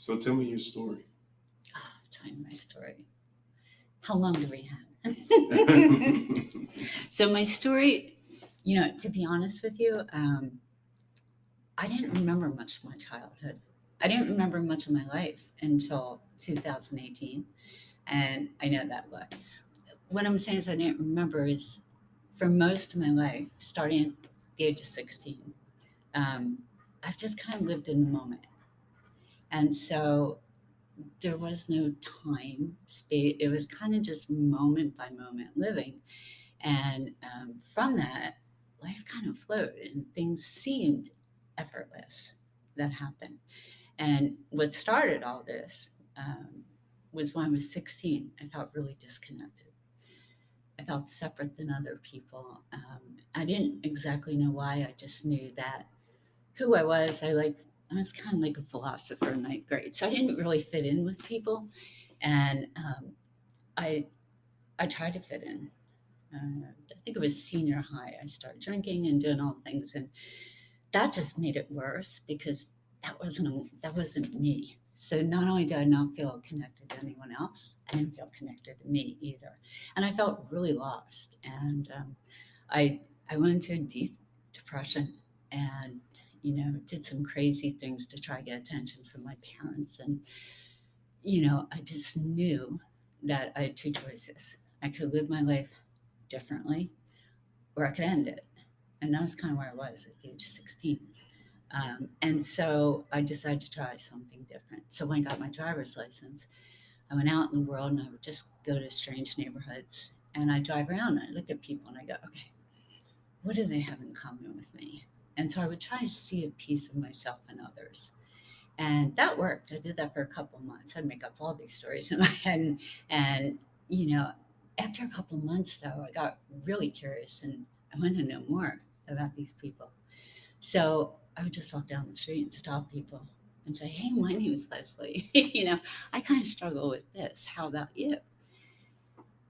So tell me your story. Oh, tell you my story. How long do we have? So my story, to be honest with you, I didn't remember much of my childhood. I didn't remember much of my life until 2018, and I know that. But what I'm saying is, I didn't remember is for most of my life, starting at the age of 16, um, I've just kind of lived in the moment, and so there was no time space. It was kind of just moment by moment living. And from that, life kind of flowed and things seemed effortless that happened. And what started all this was when I was 16. I felt really disconnected. I felt separate than other people. I didn't exactly know why. I just knew that who I was, I was kind of like a philosopher in ninth grade. So I didn't really fit in with people. And I, I tried to fit in. I think it was senior high. I started drinking and doing all the things, and that just made it worse because that wasn't me. So not only did I not feel connected to anyone else, I didn't feel connected to me either, and I felt really lost. And I I went into a deep depression, and did some crazy things to try to get attention from my parents, and I just knew that I had two choices. I could live my life differently, or I could end it. And that was kind of where I was at the age of 16. And so I decided to try something different. So when I got my driver's license, I went out in the world and I would just go to strange neighborhoods and I drive around and I look at people and I go, okay, what do they have in common with me? And so I would try to see a piece of myself in others. And that worked. I did that for a couple of months. I'd make up all these stories in my head. And you know, after a couple of months, though, I got really curious and I wanted to know more about these people. So I would just walk down the street and stop people and say, hey, my name is Leslie. I kind of struggle with this. How about you?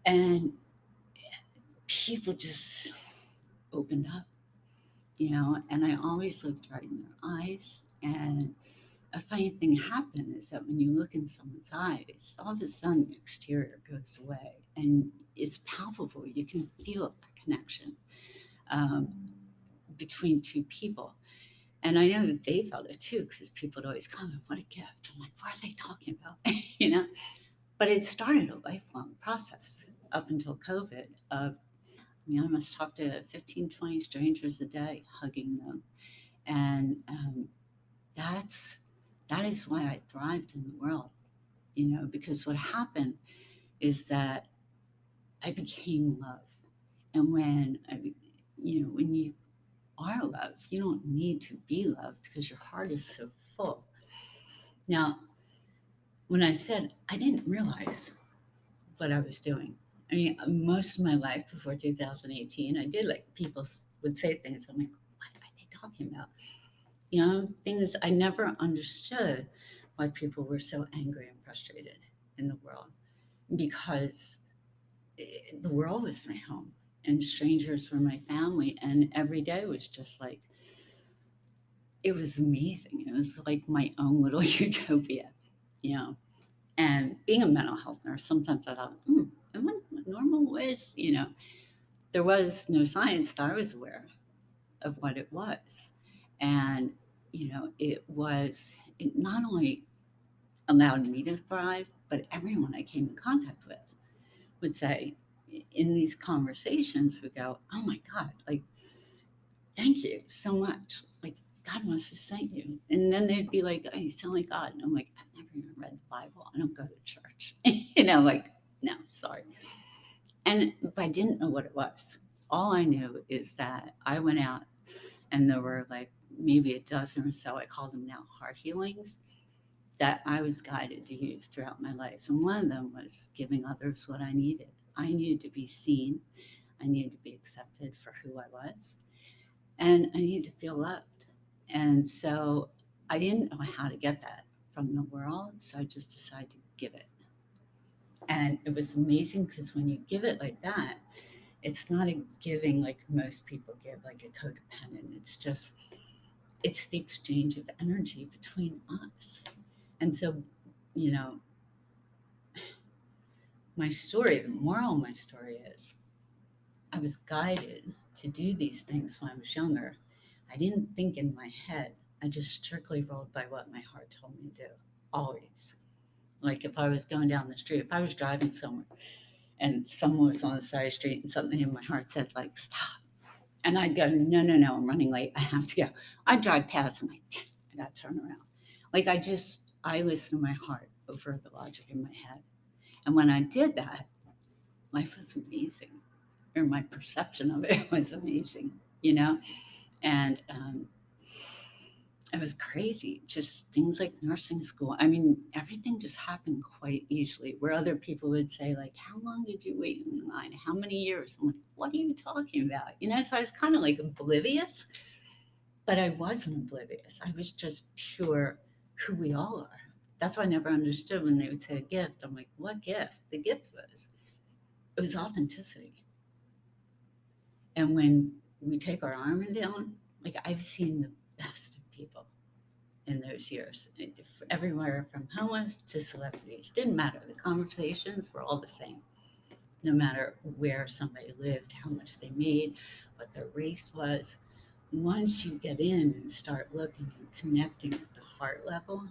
And people just opened up, and I always looked right in their eyes. And a funny thing happened is that when you look in someone's eyes, all of a sudden the exterior goes away and it's palpable. You can feel that connection um, between two people. And I know that they felt it too because people would always comment, what a gift. I'm like, what are they talking about? you know? But it started a lifelong process up until COVID of, I must talk to 15, 20 strangers a day, hugging them. And that's that is why I thrived in the world, because what happened is that I became love. And when you are loved, you don't need to be loved because your heart is so full. Now, when I said I didn't realize what I was doing, I mean, most of my life before 2018, I did like people would say things. I'm like, what are they talking about? Things I never understood why people were so angry and frustrated in the world because the world was my home and strangers were my family, and every day was just like it was amazing. It was like my own little utopia, you know. And being a mental health nurse, sometimes I thought, am I what normal is? There was no science that I was aware of what it was, and it not only allowed me to thrive, but everyone I came in contact with would say in these conversations would go, "Oh my God, like thank you so much. Like God must have sent you." And then they'd be like, "Oh, you sound like God." And I'm like, "I've never even read the Bible. I don't go to church." Like, no, sorry. And but I didn't know what it was. All I knew is that I went out and there were like maybe a dozen or so, I call them now heart healings, that I was guided to use throughout my life. And one of them was giving others what I needed. I needed to be seen, I needed to be accepted for who I was, and I needed to feel loved. And so I didn't know how to get that from the world, so I just decided to give it. And it was amazing because when you give it like that, it's not a giving like most people give, like a codependent. It's the exchange of energy between us. And so, you know, my story, the moral of my story is I was guided to do these things when I was younger. I didn't think in my head. I just strictly rolled by what my heart told me to do, always. Like if I was going down the street, if I was driving somewhere and someone was on the side of the street and something in my heart said, like, stop. And I'd go, no, no, no, I'm running late. I have to go. I'd drive past. I'm like, damn, I got to turn around. Like I listen to my heart over the logic in my head. And when I did that, life was amazing, or my perception of it was amazing, you know? And it was crazy. Just things like nursing school. I mean, everything just happened quite easily. Where other people would say, like, how long did you wait in line? How many years? I'm like, what are you talking about? You know, so I was kind of like oblivious, but I wasn't oblivious. I was just pure who we all are. That's why I never understood when they would say a gift. I'm like, what gift? The gift was, it was authenticity. And when we take our armor down, like I've seen the best of people in those years, everywhere from homeless to celebrities. Didn't matter. The conversations were all the same, no matter where somebody lived, how much they made, what their race was. Once you get in and start looking and connecting at the heart level,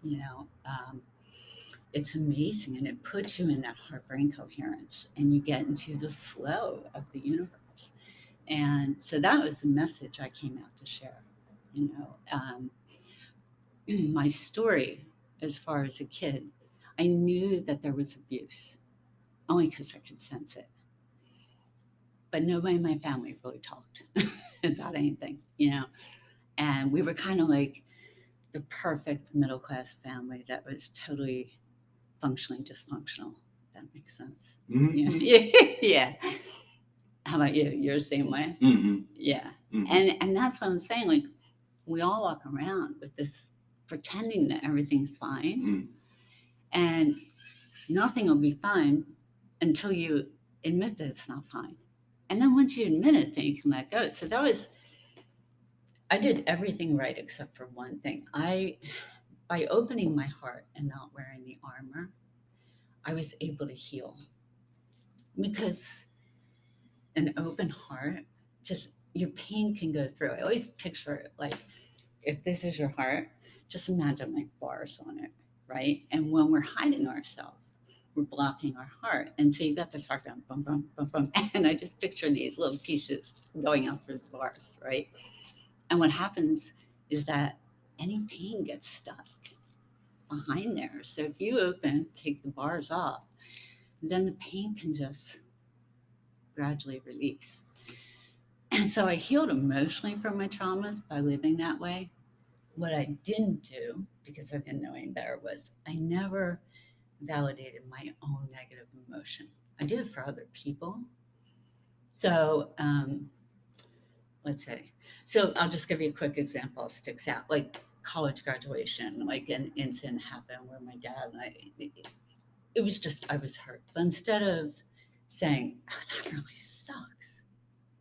you know, it's amazing, and it puts you in that heart brain coherence, and you get into the flow of the universe. And so that was the message I came out to share. You know, my story as far as a kid, I knew that there was abuse only because I could sense it. But nobody in my family really talked about anything, you know. And we were kind of like the perfect middle class family that was totally functionally dysfunctional. If that makes sense. Mm-hmm. Yeah. Yeah. How about you? You're the same way? Mm-hmm. Yeah. Mm-hmm. And that's what I'm saying. Like we all walk around with this pretending that everything's fine, Mm-hmm. and nothing will be fine until you admit that it's not fine. And then once you admit it, then you can let go. So that was, I did everything right except for one thing. By opening my heart and not wearing the armor, I was able to heal, because an open heart, just your pain can go through. I always picture it like, if this is your heart, just imagine like bars on it, right? And when we're hiding ourselves, we're blocking our heart. And so you got this heart going, bum, bum, bum, bum. And I just picture these little pieces going out through the bars, right? And what happens is that any pain gets stuck behind there. So if you open, take the bars off, then the pain can just gradually release. And so I healed emotionally from my traumas by living that way. What I didn't do, because I didn't know any better, was I never validated my own negative emotion. I did it for other people. So let's say, so I'll just give you a quick example. Sticks out like college graduation, like an incident happened where my dad and it was just, I was hurt. But instead of saying, oh, that really sucks,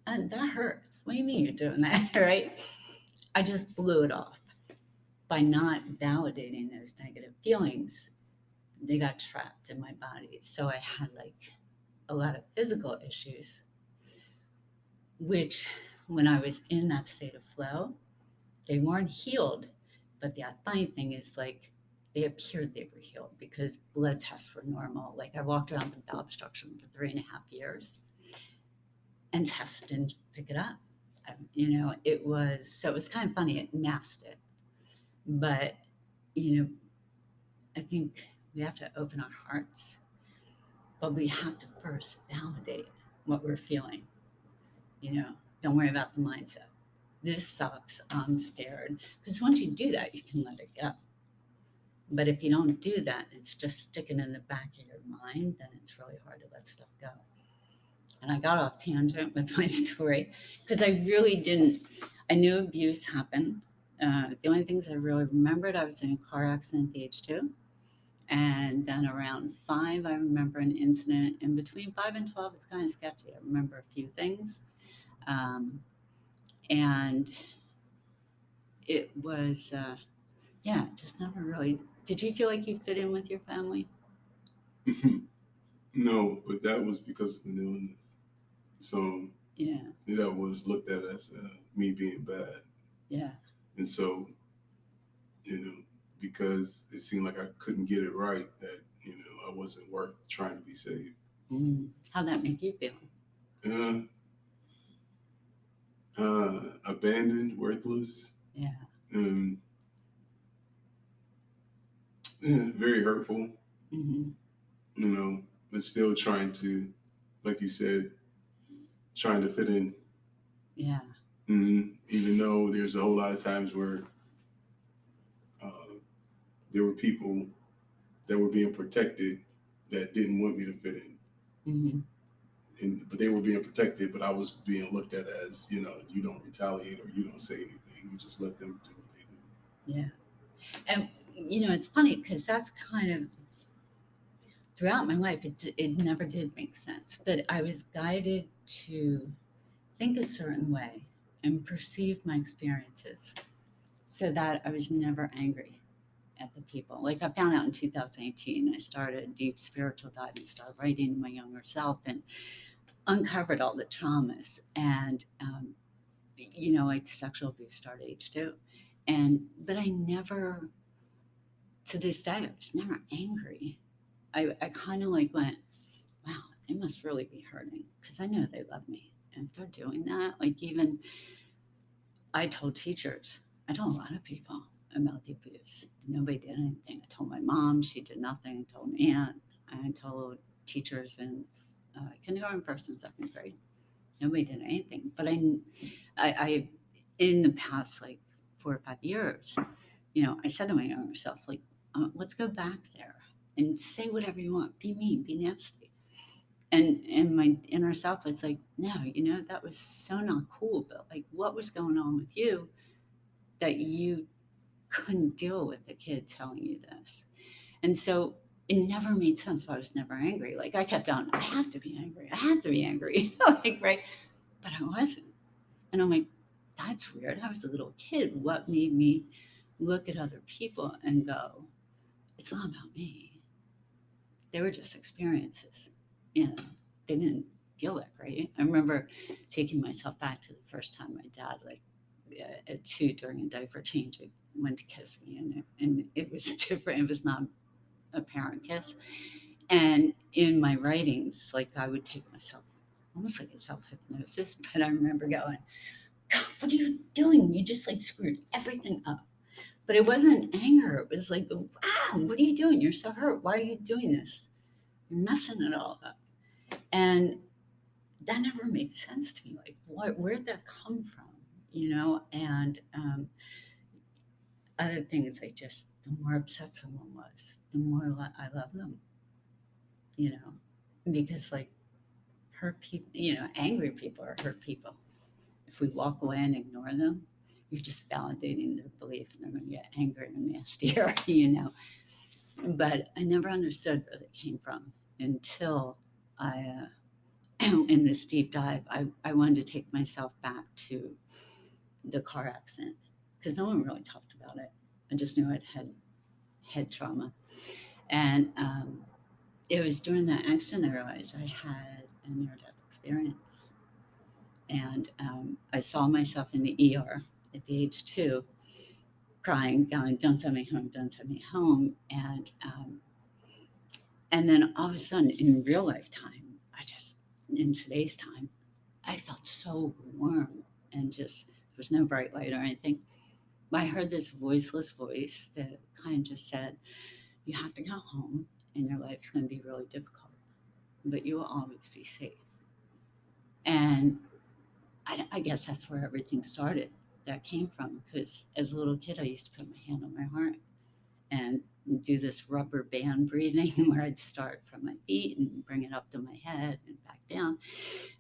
and that hurts. What do you mean you're doing that, right? I just blew it off by not validating those negative feelings. They got trapped in my body. So I had like a lot of physical issues, which when I was in that state of flow, they weren't healed. But the funny thing is, like, they appeared they were healed because blood tests were normal. Like, I walked around with bowel obstruction for 3.5 years, and tests didn't pick it up. You know, it was, so it was kind of funny. It masked it. But, you know, I think we have to open our hearts, but we have to first validate what we're feeling. You know, don't worry about the mindset. This sucks. I'm scared. Because once you do that, you can let it go. But if you don't do that, it's just sticking in the back of your mind, then it's really hard to let stuff go. And I got off tangent with my story because I really didn't, I knew abuse happened. The only things I really remembered, I was in a car accident at the age 2. And then around 5, I remember an incident. In between 5 and 12, it's kind of sketchy. I remember a few things. Um, and it was Yeah, just never really. Did you feel like you fit in with your family? No, but that was because of an illness. So Yeah, that was looked at as me being bad. yeah. And so, you know, because it seemed like I couldn't get it right, that, I wasn't worth trying to be saved. How'd that make you feel? Uh, Abandoned, worthless, Yeah. um, yeah, very hurtful, Mm-hmm. but still trying to, like you said, trying to fit in. Yeah. Even though there's a whole lot of times where uh, there were people that were being protected that didn't want me to fit in. Mm-hmm. But they were being protected, but I was being looked at as, you don't retaliate or you don't say anything. You just let them do what they do. Yeah. And it's funny because that's kind of throughout my life. It never did make sense, but I was guided to think a certain way and perceive my experiences so that I was never angry at the people. Like I found out in 2018, I started a deep spiritual dive and started writing to my younger self and uncovered all the traumas. And, like sexual abuse started age two. But I never, to this day, I was never angry. I kind of like went, wow, they must really be hurting because I know they love me. And if they're doing that, like even I told teachers, I told a lot of people about the abuse. Nobody did anything. I told my mom, she did nothing. I told my aunt, I told teachers in kindergarten, first and second grade. Nobody did anything. But I, in the past like 4 or 5 years, I said to my younger self, like, let's go back there and say whatever you want. Be mean, be nasty. And my inner self was like, no, that was so not cool. But like, what was going on with you that you couldn't deal with the kid telling you this? And so it never made sense why I was never angry. Like I kept on, I have to be angry. I have to be angry. Like, right. But I wasn't. And I'm like, that's weird. I was a little kid. What made me look at other people and go, it's not about me. They were just experiences. You know, they didn't feel that great. I remember taking myself back to the first time my dad, like at two during a diaper change, went to kiss me, and it was different. It was not a parent kiss. And in my writings, like I would take myself almost like a self hypnosis, but I remember going, God, what are you doing? You just like screwed everything up. But it wasn't anger. It was like, wow, what are you doing? You're so hurt. Why are you doing this? You're messing it all up. And that never made sense to me. Like, where'd that come from? And other things, like just the more upset someone was, the more I love them, you know, because like hurt people, angry people are hurt people. If we walk away and ignore them, you're just validating their belief and they're going to get angry and nastier, But I never understood where they came from until in this deep dive, I wanted to take myself back to the car accident because no one really talked about it. I just knew I'd had head trauma. And it was during that accident I realized I had a near death experience. And I saw myself in the ER at the age two, crying, going, "Don't send me home, don't send me home." And then all of a sudden, in real life time, in today's time, I felt so warm and just, there was no bright light or anything. I heard this voiceless voice that kind of just said, you have to go home and your life's going to be really difficult, but you will always be safe. And I guess that's where everything started. That came from because as a little kid, I used to put my hand on my heart and do this rubber band breathing where I'd start from my feet and bring it up to my head and back down.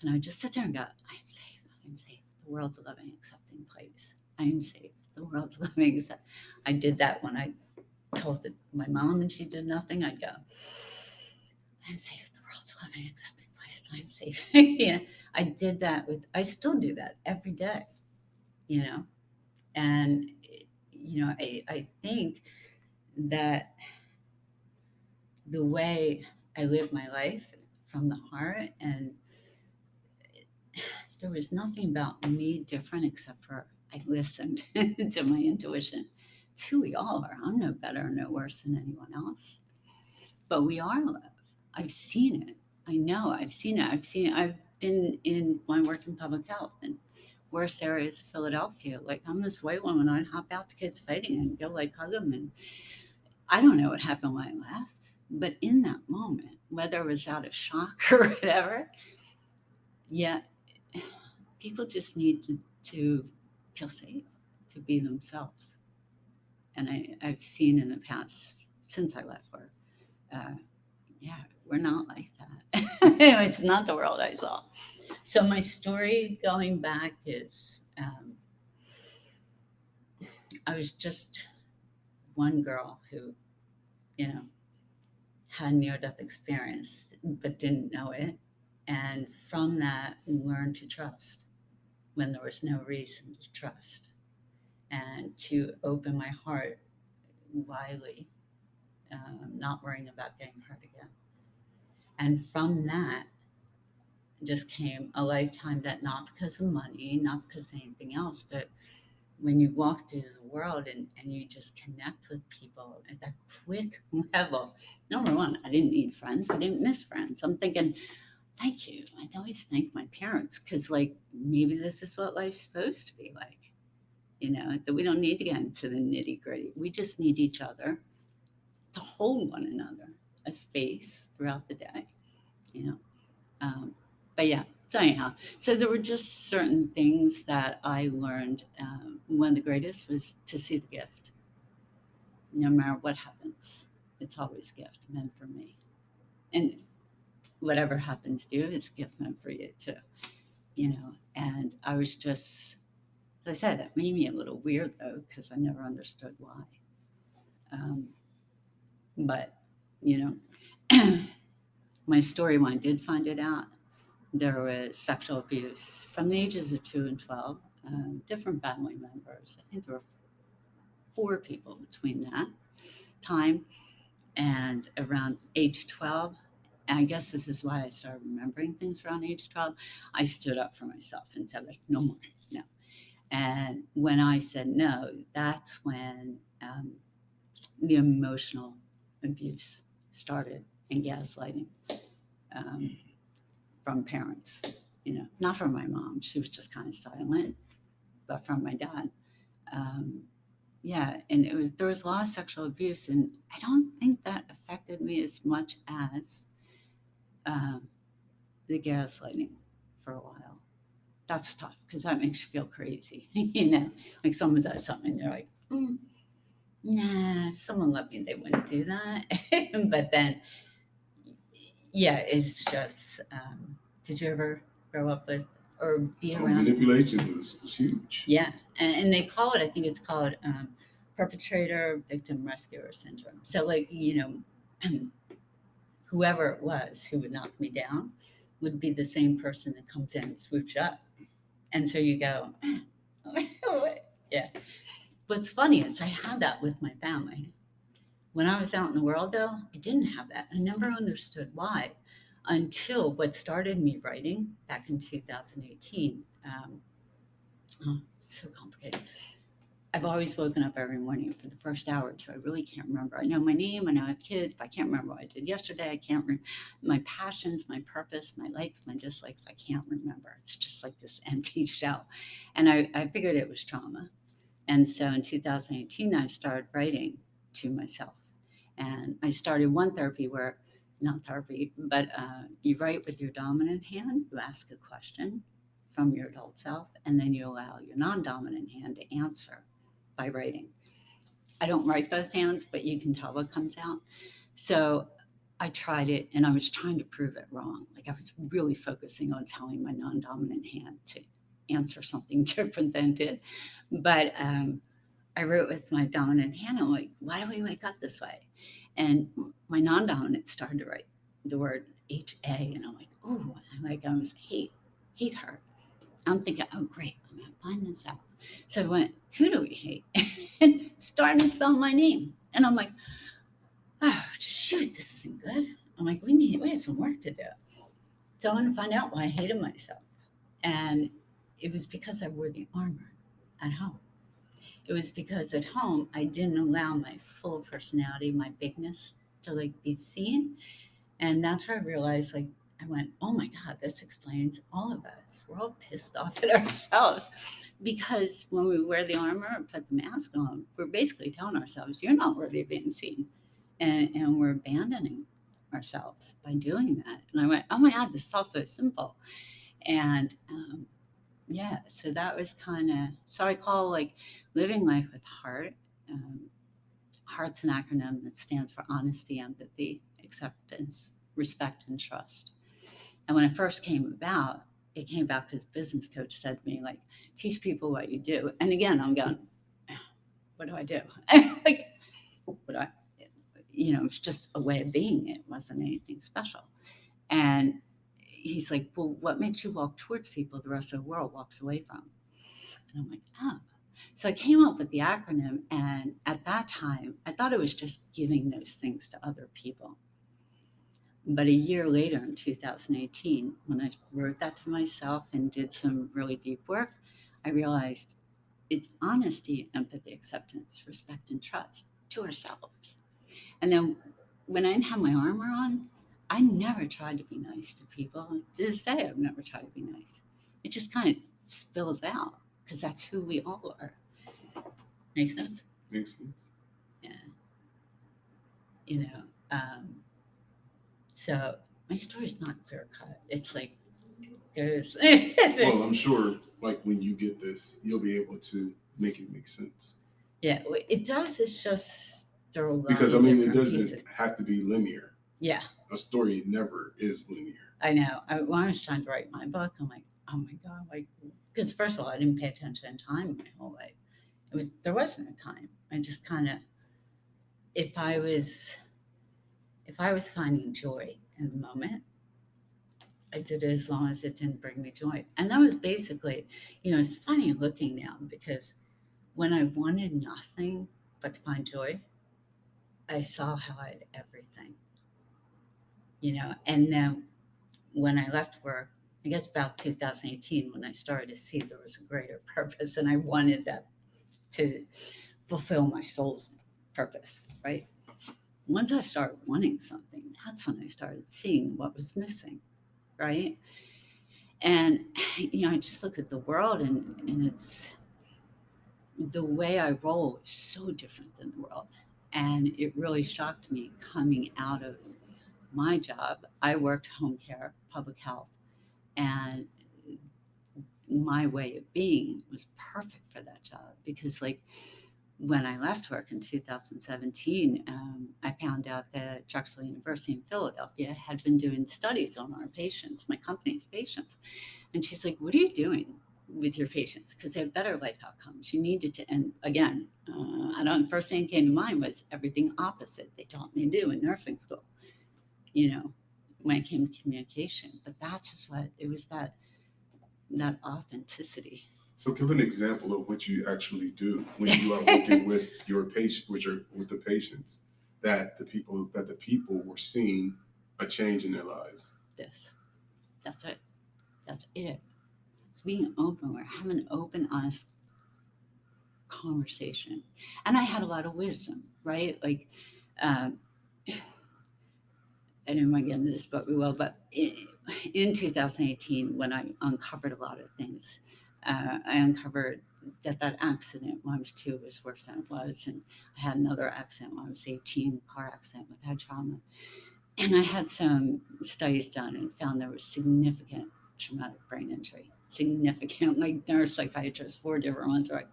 And I would just sit there and go, I am safe. I am safe. The world's a loving, accepting place. I am safe. The world's loving. I did that when I told my mom and she did nothing. I'd go, I'm safe. The world's a loving, accepting place. I'm safe. I did that I still do that every day, you know? And I think that the way I live my life from the heart, and there was nothing about me different except for I listened to my intuition. It's who we all are. I'm no better or no worse than anyone else, but we are love. I've seen it. I know I've seen it. I've been in when I worked in public health and worst areas of Philadelphia. Like I'm this white woman, I'd hop out to kids fighting and go like hug them. And I don't know what happened when I left, but in that moment, whether it was out of shock or whatever, yeah, people just need to feel safe, to be themselves. And I've seen in the past since I left work, uh, yeah, we're not like that. It's not the world I saw. So my story going back is I was just one girl who, you know, had near death experience but didn't know it. And from that, learned to trust when there was no reason to trust and to open my heart widely, not worrying about getting hurt again. And from that just came a lifetime that not because of money, not because of anything else, but when you walk through the world and you just connect with people at that quick level. Number one, I didn't need friends. I didn't miss friends. I'm thinking, thank you. I always thank my parents because, like, maybe this is what life's supposed to be like. That we don't need to get into the nitty gritty. We just need each other to hold one another, a space throughout the day. You know, um, but yeah. So anyhow, so there were just certain things that I learned. One of the greatest was to see the gift, no matter what happens. It's always a gift meant for me, and whatever happens to you, it's a gift meant for you too. And I was just, as I said, that made me a little weird though because I never understood why. Um, but you know, my story when I did find it out, there was sexual abuse from the ages of 2 and 12. Different family members. I think there were 4 people between that time and around age 12. And I guess this is why I started remembering things around age 12. I stood up for myself and said, like, no more, no. And when I said no, that's when the emotional abuse started and gaslighting um, from parents. Not from my mom. She was just kind of silent, but from my dad. Um, yeah, and there was a lot of sexual abuse, and I don't think that affected me as much as um, the gaslighting for a while. That's tough because that makes you feel crazy. Like someone does something, and you're like, nah, if someone loved me, they wouldn't do that. But then, yeah, it's just, did you ever grow up with or be Oh, around? manipulation was huge. Yeah, and they call it, I think it's called perpetrator victim rescuer syndrome. So, like, whoever it was who would knock me down would be the same person that comes in and swoops you up. And so you go, yeah. What's funny is I had that with my family. When I was out in the world, though, I didn't have that. I never understood why until what started me writing back in 2018. Oh, it's so complicated. I've always woken up every morning for the first hour or two. I really can't remember. I know my name, I know I have kids, but I can't remember what I did yesterday. I can't remember my passions, my purpose, my likes, my dislikes. I can't remember. It's just like this empty shell. And I figured it was trauma. And so in 2018, I started writing to myself. And I started one therapy where, not therapy, but you write with your dominant hand, you ask a question from your adult self, and then you allow your non dominant hand to answer by writing. I don't write both hands, but you can tell what comes out. So I tried it and I was trying to prove it wrong. Like I was really focusing on telling my non dominant hand to answer something different than it did. But I wrote with my dominant hand. I'm like, why do we wake up this way? And my non dominant started to write the word HA. And I'm like, oh, like I was hate her. I'm thinking, oh, great, I'm going to find this out. So I went, who do we hate? And started to spell my name. And I'm like, oh, shoot, this isn't good. I'm like, we have some work to do. So I want to find out why I hated myself. And it was because I wore the armor at home. It was because at home I didn't allow my full personality, my bigness to like be seen. And that's where I realized like I went, oh my God, this explains all of us. We're all pissed off at ourselves because when we wear the armor and put the mask on, we're basically telling ourselves, you're not worthy of being seen. And we're abandoning ourselves by doing that. And I went, oh my God, this is all so simple. And yeah, so that was kind of, so I call like living life with heart. Um, Heart's an acronym that stands for honesty, empathy, acceptance, respect, and trust. And when it first came about, it came about because business coach said to me, like, teach people what you do. And again, I'm going, what do I do? Like, what I, it's just a way of being. It wasn't anything special. And he's like, well, what makes you walk towards people the rest of the world walks away from? And I'm like, oh. So I came up with the acronym. And at that time, I thought it was just giving those things to other people. But a year later in 2018, when I wrote that to myself and did some really deep work, I realized it's honesty, empathy, acceptance, respect, and trust to ourselves. And then when I didn't have my armor on, I never tried to be nice to people. To this day, I've never tried to be nice. It just kind of spills out because that's who we all are. Make sense? Makes sense. Yeah. You know, so my story's not clear cut. It's like there's, Well, I'm sure, like when you get this, you'll be able to make it make sense. yeah, it does. It's just there are a lot Because I of mean, it different doesn't pieces. have to be linear. Yeah, A story never is linear. I know. When I was trying to write my book, I'm like, oh my God, like, because first of all, I didn't pay attention to time my whole life. There was no time. I just kind of, if I was, if I was finding joy in the moment, I did it as long as it didn't bring me joy. And that was basically, it's funny looking now because when I wanted nothing but to find joy, I saw how I had everything. And then when I left work, I guess about 2018, when I started to see there was a greater purpose and I wanted that to fulfill my soul's purpose, right? Once I started wanting something, that's when I started seeing what was missing, right? And, I just look at the world and it's the way I roll is so different than the world. And it really shocked me coming out of my job. I worked home care, public health, and my way of being was perfect for that job because, like, when I left work in 2017, I found out that Drexel University in Philadelphia had been doing studies on our patients, my company's patients. And she's like, what are you doing with your patients? Because they have better life outcomes. You needed to, and again, I don't, first thing that came to mind was everything opposite they taught me to do in nursing school, you know, when it came to communication. But that's just what it was, that authenticity. So, give an example of what you actually do when you are working with your patient, with the patients, that the people were seeing a change in their lives. This, that's it. That's it. It's being open. We're having an open, honest conversation. And I had a lot of wisdom, right? Like, um, I didn't want to get into this, but we will. But in 2018, when I uncovered a lot of things, I uncovered that accident when I was 2 was worse than it was. And I had another accident when I was 18, car accident with head trauma. And I had some studies done and found there was significant traumatic brain injury. Significant, like neuropsychiatrists, 4 different ones were like,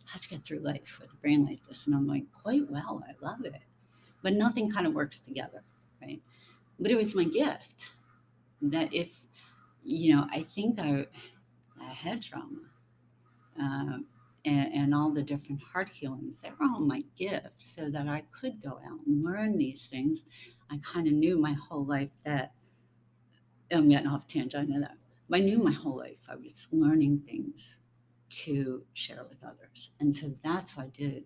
how'd you get through life with a brain like this? And I'm like, quite well, I love it. But nothing kind of works together, right? But it was my gift that if, I think I had trauma and all the different heart healings, they were all my gifts so that I could go out and learn these things. I kind of knew my whole life that I'm getting off tangent, I know that. I knew my whole life I was learning things to share with others. And so that's what I did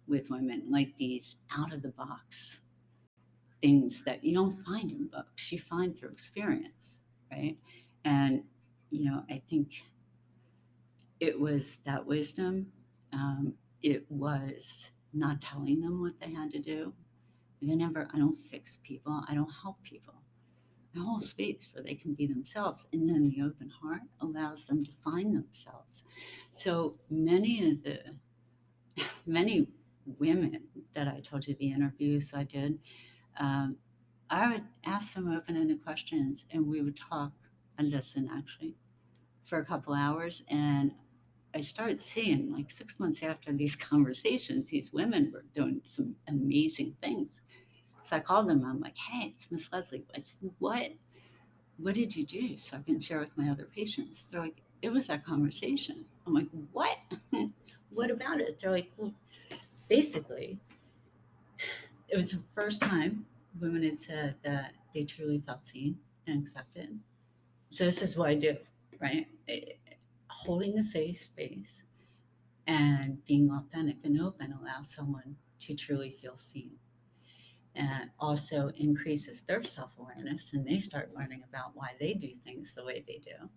with women, like these out of the box things that you don't find in books, you find through experience, right? And, I think it was that wisdom. It was not telling them what they had to do. I don't fix people, I don't help people. A whole space where they can be themselves. And then the open heart allows them to find themselves. So many women that I told you the interviews I did, um, I would ask them open-ended questions, and we would talk and listen actually for a couple hours. And I started seeing, like, 6 months after these conversations, these women were doing some amazing things. So I called them. I'm like, "Hey, it's Miss Leslie. What did you do so I can share with my other patients?" They're like, "It was that conversation." I'm like, "What? What about it?" They're like, "Well, basically, it was the first time women had said that they truly felt seen and accepted. So this is what I do, right? Holding a safe space and being authentic and open allows someone to truly feel seen, and also increases their self-awareness, and they start learning about why they do things the way they do.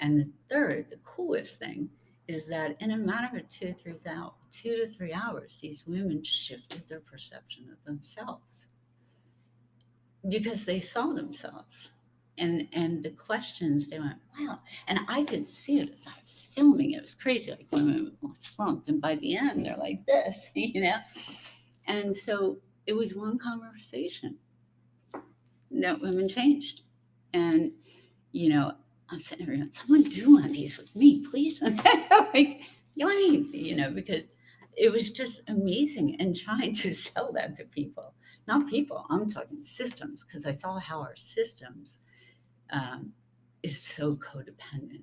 And the third, the coolest thing, is that in a matter of 2 to 3 hours, these women shifted their perception of themselves because they saw themselves. And the questions, they went, wow. And I could see it as I was filming. It was crazy. Like, women slumped, and by the end, they're like this, And so it was one conversation that women changed. And, you know, I'm sitting there going, someone do one of these with me, please. And like, because it was just amazing, and trying to sell that to people, not people, I'm talking systems, because I saw how our systems is so codependent.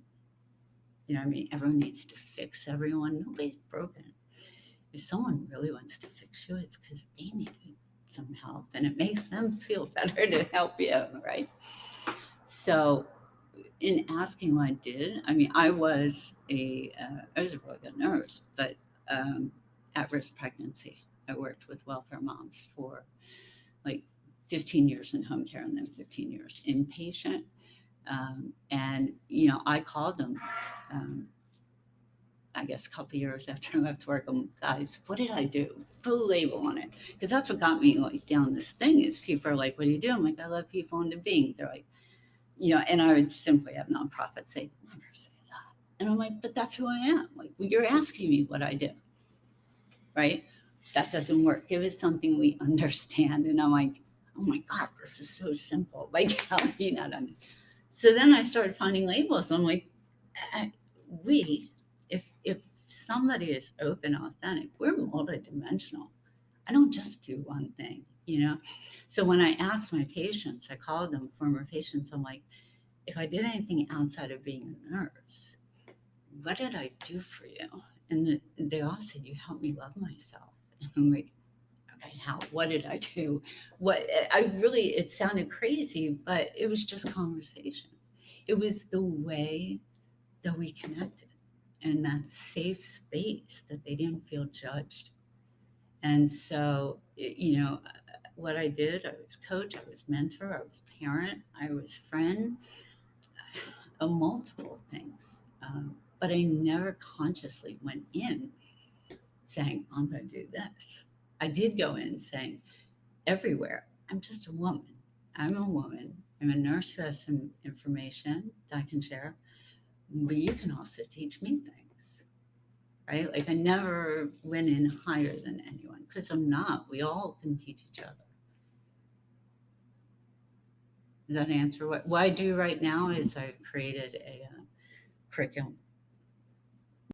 Everyone needs to fix everyone. Nobody's broken. If someone really wants to fix you, it's because they need some help, and it makes them feel better to help you, right? So, in asking what I did, I was a really good nurse, but at risk pregnancy, I worked with welfare moms for like 15 years in home care, and then 15 years inpatient. And I called them. Um, I guess a couple years after I left work, guys, what did I do? Put a label on it, because that's what got me like down this thing. Is people are like, "What do you do?" I'm like, "I love people into being." They're like, and I would simply have nonprofits say, "Never say that," and I'm like, "But that's who I am." Like, well, you're asking me what I do, right? That doesn't work. Give us something we understand, and I'm like, "Oh my God, this is so simple." Like, how do you not understand? So then I started finding labels. I'm like, I, we, if somebody is open, authentic, we're multidimensional. I don't just do one thing. So when I asked my patients, I called them former patients. I'm like, if I did anything outside of being a nurse, what did I do for you? And they all said, you helped me love myself. And I'm like, okay, how? What did I do? What I really, it sounded crazy, but it was just conversation. It was the way that we connected, and that safe space that they didn't feel judged. And so, what I did, I was coach, I was mentor, I was parent, I was friend, multiple things. But I never consciously went in saying, I'm going to do this. I did go in saying, everywhere, I'm just a woman. I'm a woman. I'm a nurse who has some information that I can share, but you can also teach me things, right? Like, I never went in higher than anyone, because I'm not. We all can teach each other. Does that answer what I do right now? Is I've created a curriculum